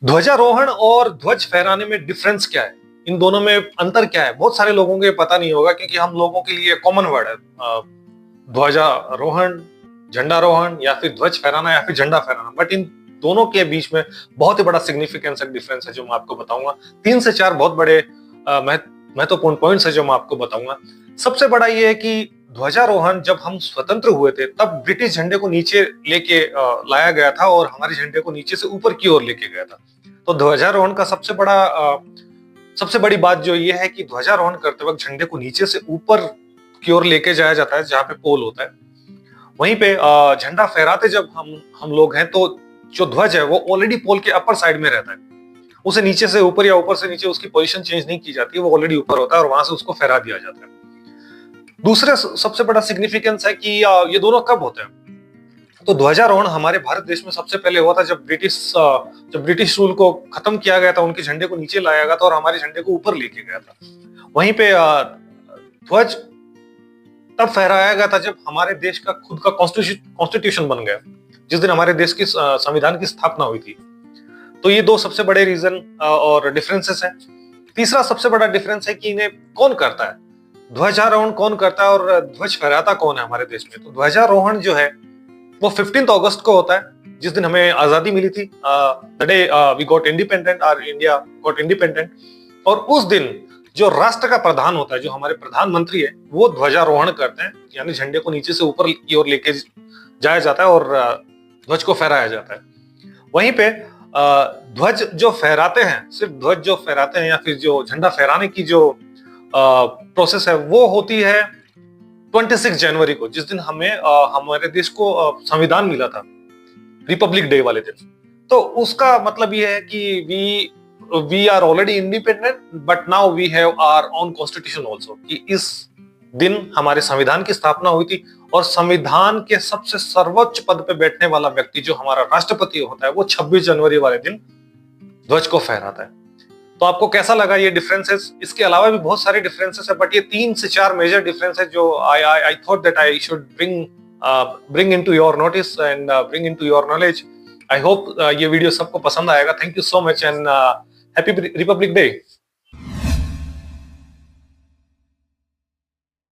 ध्वजारोहण और ध्वज फहराने में डिफरेंस क्या है? इन दोनों में अंतर क्या है? बहुत सारे लोगों को ये पता नहीं होगा क्योंकि हम लोगों के लिए कॉमन वर्ड है। ध्वजारोहण, झंडारोहण या फिर ध्वज फहराना या फिर झंडा फहराना। बट इन दोनों के बीच में बहुत ही बड़ा सिग्निफिकेंस है, डिफरेंस है जो मैं आपको बताऊंगा। 3 से 4 बहुत बड़े महत्वपूर्ण पॉइंट्स है जो मैं आपको बताऊंगा। सबसे बड़ा ये है कि ध्वजारोहण जब हम स्वतंत्र हुए थे तब ब्रिटिश झंडे को नीचे लेके लाया गया था और हमारे झंडे को नीचे से ऊपर की ओर लेके गया था। तो ध्वजारोहण का सबसे बड़ी बात जो ये है कि ध्वजारोहण करते वक्त झंडे को नीचे से ऊपर की ओर लेके जाया जाता है जहाँ पे पोल होता है। वहीं पे झंडा फहराते जब हम लोग हैं तो जो ध्वज है वो ऑलरेडी पोल के अपर साइड में रहता है। उसे नीचे से ऊपर या ऊपर से नीचे उसकी पोजीशन चेंज नहीं की जाती है, वो ऑलरेडी ऊपर होता है और वहां से उसको फहरा दिया जाता है। दूसरा सबसे बड़ा सिग्निफिकेंस है कि ये दोनों कब होते हैं। तो ध्वजारोहण हमारे भारत देश में सबसे पहले हुआ था जब ब्रिटिश रूल को खत्म किया गया था, उनके झंडे को नीचे लाया गया था और हमारे झंडे को ऊपर लेके गया था। वहीं पे ध्वज तब फहराया गया था जब हमारे देश का खुद का कॉन्स्टिट्यूशन बन गया, जिस दिन हमारे देश की संविधान की स्थापना हुई थी। तो ये दो सबसे बड़े रीजन और डिफरेंसेस हैं। तीसरा सबसे बड़ा डिफरेंस है कि इन्हें कौन करता है, ध्वजारोहण कौन करता है और ध्वज फहराता कौन है हमारे देश में। तो ध्वजारोहण जो है वो 15 अगस्त को होता है, जिस दिन हमें आजादी मिली थी, the day we got independent, और इंडिया गॉट इंडिपेंडेंट। और उस दिन जो राष्ट्र का प्रधान होता है, जो हमारे प्रधानमंत्री है, वो ध्वजारोहण करते हैं, यानी झंडे को नीचे से ऊपर की ओर लेके जाया जाता है और ध्वज को फहराया जाता है। वहीं पे ध्वज जो फहराते हैं, सिर्फ ध्वज जो फहराते हैं या फिर जो झंडा फहराने की जो प्रोसेस है वो होती है 26 जनवरी को, जिस दिन हमें हमारे देश को संविधान मिला था, रिपब्लिक डे वाले दिन। तो उसका मतलब ये है कि we are already independent but now we have our own constitution also, कि इस दिन हमारे संविधान की स्थापना हुई थी और संविधान के सबसे सर्वोच्च पद पे बैठने वाला व्यक्ति जो हमारा राष्ट्रपति होता है वो 26 जनवरी वाले दिन ध्वज को फहराता है। तो आपको कैसा लगा ये डिफरेंसेस? इसके अलावा भी बहुत सारे डिफरेंसेस है, बट ये 3 से 4 मेजर डिफरेंस है जो I thought that I should bring into your notice and bring into your knowledge. I hope ये वीडियो सबको पसंद आएगा। Thank you so much and happy Republic day.